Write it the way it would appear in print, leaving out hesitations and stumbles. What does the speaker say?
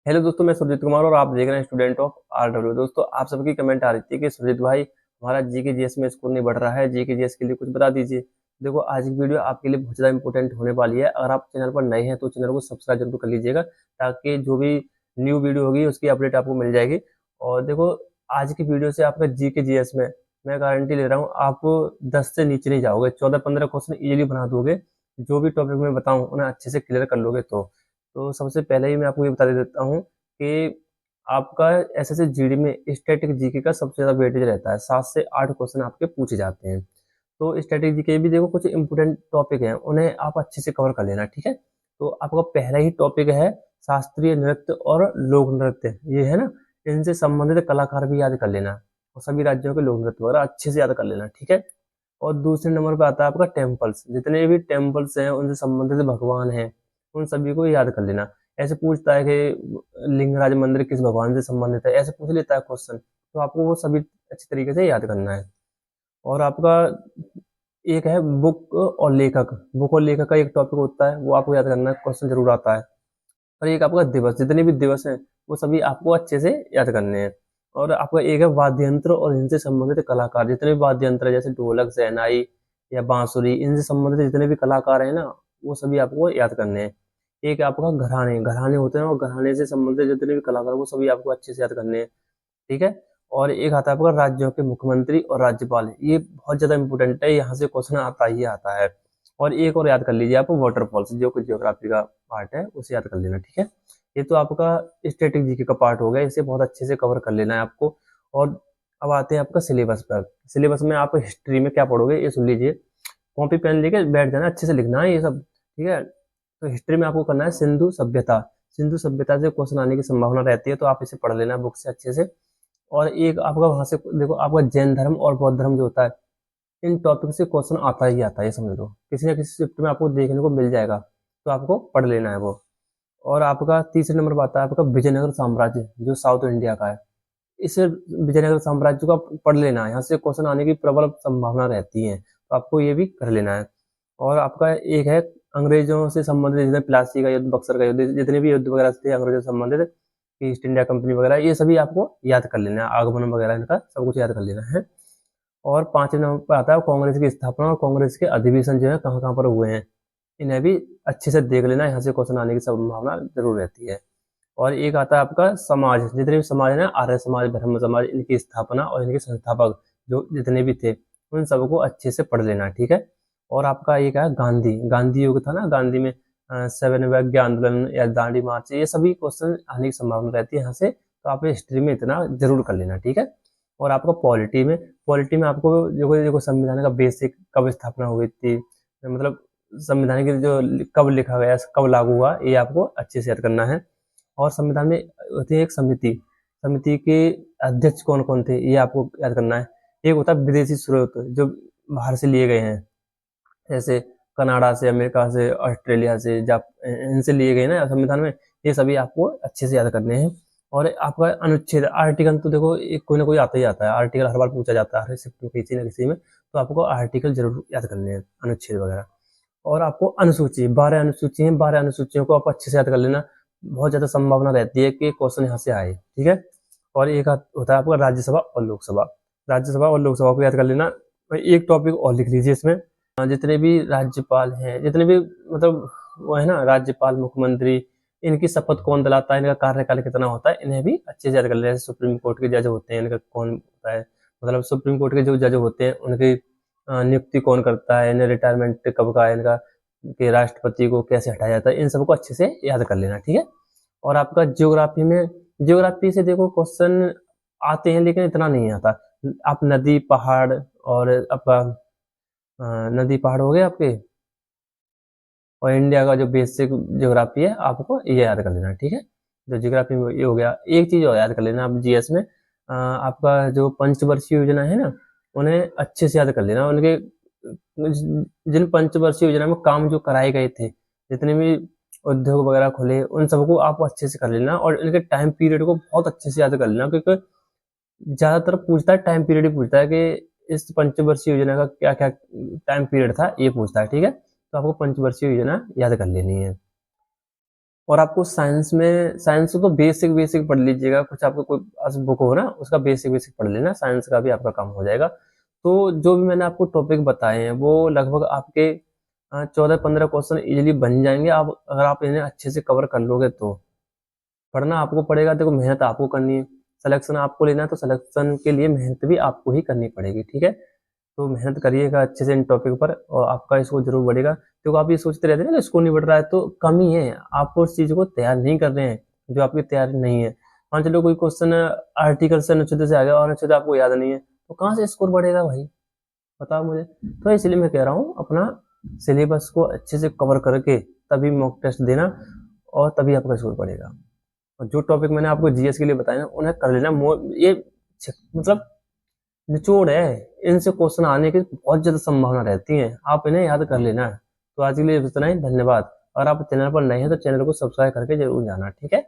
Hello दोस्तों, मैं सुरजीत कुमार और आप देख रहे हैं स्टूडेंट ऑफ आरडब्ल्यू। दोस्तों, आप सबकी कमेंट आ रही थी कि सुरजीत भाई हमारा जीके जीएस में स्कोर नहीं बढ़ रहा है, जीके जीएस के लिए कुछ बता दीजिए। देखो, आज की वीडियो आपके लिए बहुत ज़्यादा इंपॉर्टेंट होने वाली है। अगर आप चैनल पर नए हैं तो चैनल को सब्सक्राइब जरूर कर लीजिएगा, ताकि जो भी न्यू वीडियो होगी उसकी अपडेट आपको मिल जाएगी। और देखो, आज की वीडियो से आपका जीके जीएस में मैं गारंटी ले रहा हूँ, आप 10 से नीचे नहीं जाओगे, 14-15 क्वेश्चन इजीली बना दोगे। जो भी टॉपिक मैं बताऊँ उन्हें अच्छे से क्लियर कर लोगे। तो सबसे पहले ही मैं आपको ये बता देता हूँ कि आपका एसएससी जीडी में स्टैटिक जीके का सबसे ज़्यादा वेटेज रहता है। 7 से 8 क्वेश्चन आपके पूछे जाते हैं। तो स्टैटिक जीके भी देखो, कुछ इंपोर्टेंट टॉपिक हैं, उन्हें आप अच्छे से कवर कर लेना, ठीक है। तो आपका पहला ही टॉपिक है शास्त्रीय नृत्य और लोक नृत्य, ये है ना। इनसे संबंधित कलाकार भी याद कर लेना, और सभी राज्यों के लोक नृत्य वगैरह अच्छे से याद कर लेना, ठीक है। और दूसरे नंबर पे आता है आपका टेम्पल्स। जितने भी टेम्पल्स हैं उनसे संबंधित भगवान हैं, उन सभी को याद कर लेना। ऐसे पूछता है कि लिंगराज मंदिर किस भगवान से संबंधित है, ऐसे पूछ लेता है क्वेश्चन, तो आपको वो सभी अच्छी तरीके से याद करना है। और आपका एक है बुक और लेखक। बुक और लेखक का एक टॉपिक होता है, वो आपको याद करना है, क्वेश्चन जरूर आता है। और एक आपका दिवस, जितने भी दिवस हैं वो सभी आपको अच्छे से याद करने हैं। और आपका एक है वाद्य यंत्र और इनसे संबंधित कलाकार। जितने भी वाद्य यंत्र है, जैसे ढोलक, शहनाई या बांसुरी, इनसे संबंधित जितने भी कलाकार हैं ना, वो सभी आपको याद करने हैं। एक आपका घराने, घराने होते हैं, और घराने से संबंधित जितने भी कलाकार हैं, वो सभी आपको अच्छे से याद करने हैं, ठीक है। और एक आता है आपका राज्यों के मुख्यमंत्री और राज्यपाल। ये बहुत ज्यादा इंपॉर्टेंट है, यहाँ से क्वेश्चन आता ही आता है। और एक और याद कर लीजिए आप, वाटरफॉल्स, जो कि ज्योग्राफी का पार्ट है, उसे याद कर लेना, ठीक है। ये तो आपका स्टैटिक जीके का पार्ट हो गया, इसे बहुत अच्छे से कवर कर लेना है आपको। और अब आते हैं आपका सिलेबस पर। सिलेबस में आप हिस्ट्री में क्या पढ़ोगे, ये सुन लीजिए। कॉपी पेन लेके बैठ जाना, अच्छे से लिखना है ये सब, ठीक है। तो हिस्ट्री में आपको करना है सिंधु सभ्यता। सिंधु सभ्यता से क्वेश्चन आने की संभावना रहती है, तो आप इसे पढ़ लेना बुक से अच्छे से। और एक आपका वहां से देखो, आपका जैन धर्म और बौद्ध धर्म जो होता है, इन टॉपिक से क्वेश्चन आता ही आता है, ये समझ लो। किसी ना किसी शिफ्ट में आपको देखने को मिल जाएगा, तो आपको पढ़ लेना है वो। और आपका तीसरे नंबर पर आता है आपका विजयनगर साम्राज्य, जो साउथ इंडिया का है। इस विजयनगर साम्राज्य का पढ़ लेना है, यहाँ से क्वेश्चन आने की प्रबल संभावना रहती है, तो आपको ये भी कर लेना है। और आपका एक है अंग्रेजों से संबंधित, जितने प्लासी का युद्ध, बक्सर का युद्ध, जितने भी युद्ध वगैरह थे अंग्रेजों से संबंधित, ईस्ट इंडिया कंपनी वगैरह, ये सभी आपको याद कर लेना है। आगमन वगैरह इनका सब कुछ याद कर लेना है। और पांचवें नंबर पर आता है कांग्रेस की स्थापना और कांग्रेस के अधिवेशन जो है कहाँ कहाँ पर हुए हैं, इन्हें भी अच्छे से देख लेना, यहाँ से क्वेश्चन आने की संभावना जरूर रहती है। और एक आता है आपका समाज। जितने भी समाज है ना, आर्य समाज, ब्रह्म समाज, इनकी स्थापना और इनके संस्थापक जो जितने भी थे, उन सबको अच्छे से पढ़ लेना, ठीक है। और आपका एक है गांधी। गांधी युग था ना, गांधी में 7 अज्ञा आंदोलन या दांडी मार्च, ये सभी क्वेश्चन आने की संभावना रहती है यहाँ से, तो आप हिस्ट्री में इतना जरूर कर लेना, ठीक है। और आपका पॉलिटी में आपको जो देखो, संविधान का बेसिक, कब स्थापना हुई थी, मतलब संविधान के जो कब लिखा गया, कब लागू हुआ, ये आपको अच्छे से याद करना है। और संविधान में होती है एक समिति, समिति के अध्यक्ष कौन कौन थे, ये आपको याद करना है। एक होता है विदेशी स्रोत, जो बाहर से लिए गए हैं, जैसे कनाडा से, अमेरिका से, ऑस्ट्रेलिया से, जाप इनसे लिए गए ना संविधान में, ये सभी आपको अच्छे से याद करने हैं। और आपका अनुच्छेद, आर्टिकल, तो देखो एक कोई ना कोई आता ही आता है, आर्टिकल हर बार पूछा जाता है हर शिफ्ट में किसी न किसी में, तो आपको आर्टिकल जरूर याद करने हैं, अनुच्छेद वगैरह। और आपको अनुसूची, 12 अनुसूची हैं, 12 अनुसूचियों को आप अच्छे से याद कर लेना। बहुत ज्यादा संभावना रहती है कि क्वेश्चन यहाँ से आए, ठीक है। और एक होता है आपका राज्यसभा और लोकसभा। राज्यसभा और लोकसभा को याद कर लेना। एक टॉपिक और लिख लीजिए इसमें, जितने भी राज्यपाल हैं, जितने भी मतलब वो है ना, राज्यपाल, मुख्यमंत्री, इनकी शपथ कौन दिलाता है, इनका कार्यकाल कितना होता है, इन्हें भी अच्छे से याद कर लेना। जैसे सुप्रीम कोर्ट के जज होते हैं, इनका कौन होता है, मतलब सुप्रीम कोर्ट के जो जज होते हैं उनकी नियुक्ति कौन करता है, इन्हें रिटायरमेंट कब का है इनका, कि राष्ट्रपति को कैसे हटाया जाता है, इन सबको अच्छे से याद कर लेना, ठीक है। और आपका ज्योग्राफी में, ज्योग्राफी से देखो क्वेश्चन आते हैं, लेकिन इतना नहीं आता। आप नदी, पहाड़, और आपका नदी पहाड़ हो गए आपके, और इंडिया का जो बेसिक ज्योग्राफी है, आपको ये याद कर लेना, ठीक है। जो ज्योग्राफी में ये हो गया। एक चीज और याद कर लेना आप जीएस में, आपका जो पंचवर्षीय योजना है ना, उन्हें अच्छे से याद कर लेना। उनके जिन पंचवर्षीय योजना में काम जो कराए गए थे, जितने भी उद्योग वगैरह खुले, उन सबको आप अच्छे से कर लेना। और इनके टाइम पीरियड को बहुत अच्छे से याद कर लेना, क्योंकि ज्यादातर पूछता है, टाइम पीरियड ही पूछता है कि इस पंचवर्षीय योजना का क्या क्या टाइम पीरियड था, ये पूछता है, ठीक है। तो आपको पंचवर्षीय योजना याद कर लेनी है। और आपको साइंस तो बेसिक बेसिक पढ़ लीजिएगा, कुछ आपको कोई बुक हो ना उसका बेसिक बेसिक पढ़ लेना, साइंस का भी आपका काम हो जाएगा। तो जो भी मैंने आपको टॉपिक बताए हैं वो लगभग आपके 14-15 क्वेश्चन इजीली बन जाएंगे, आप अगर आप इन्हें अच्छे से कवर कर लोगे तो। पढ़ना आपको पड़ेगा, देखो मेहनत आपको करनी है, सिलेक्शन आपको लेना है तो सिलेक्शन के लिए मेहनत भी आपको ही करनी पड़ेगी, ठीक है। तो मेहनत करिएगा अच्छे से इन टॉपिक पर और आपका स्कोर जरूर बढ़ेगा। देखो आप ये सोचते रहते हैं ना स्कोर नहीं बढ़ रहा है तो कमी है, आप उस चीज को तैयार नहीं कर रहे हैं जो आपकी तैयारी नहीं है। मान चलो कोई क्वेश्चन आर्टिकल से अनुच्छेद से आ गया और अनुच्छेद आपको याद नहीं है तो कहाँ से स्कोर बढ़ेगा भाई, बताओ मुझे। तो इसलिए मैं कह रहा हूँ अपना सिलेबस को अच्छे से कवर करके तभी मॉक टेस्ट देना और तभी आपका स्कोर बढ़ेगा। और जो टॉपिक मैंने आपको जीएस के लिए बताया ना उन्हें कर लेना, ये मतलब निचोड़ है, इनसे क्वेश्चन आने की बहुत ज्यादा संभावना रहती है, आप इन्हें याद कर लेना। तो आज के लिए इतना ही, धन्यवाद। अगर आप चैनल पर नए हैं तो चैनल को सब्सक्राइब करके जरूर जाना, ठीक है।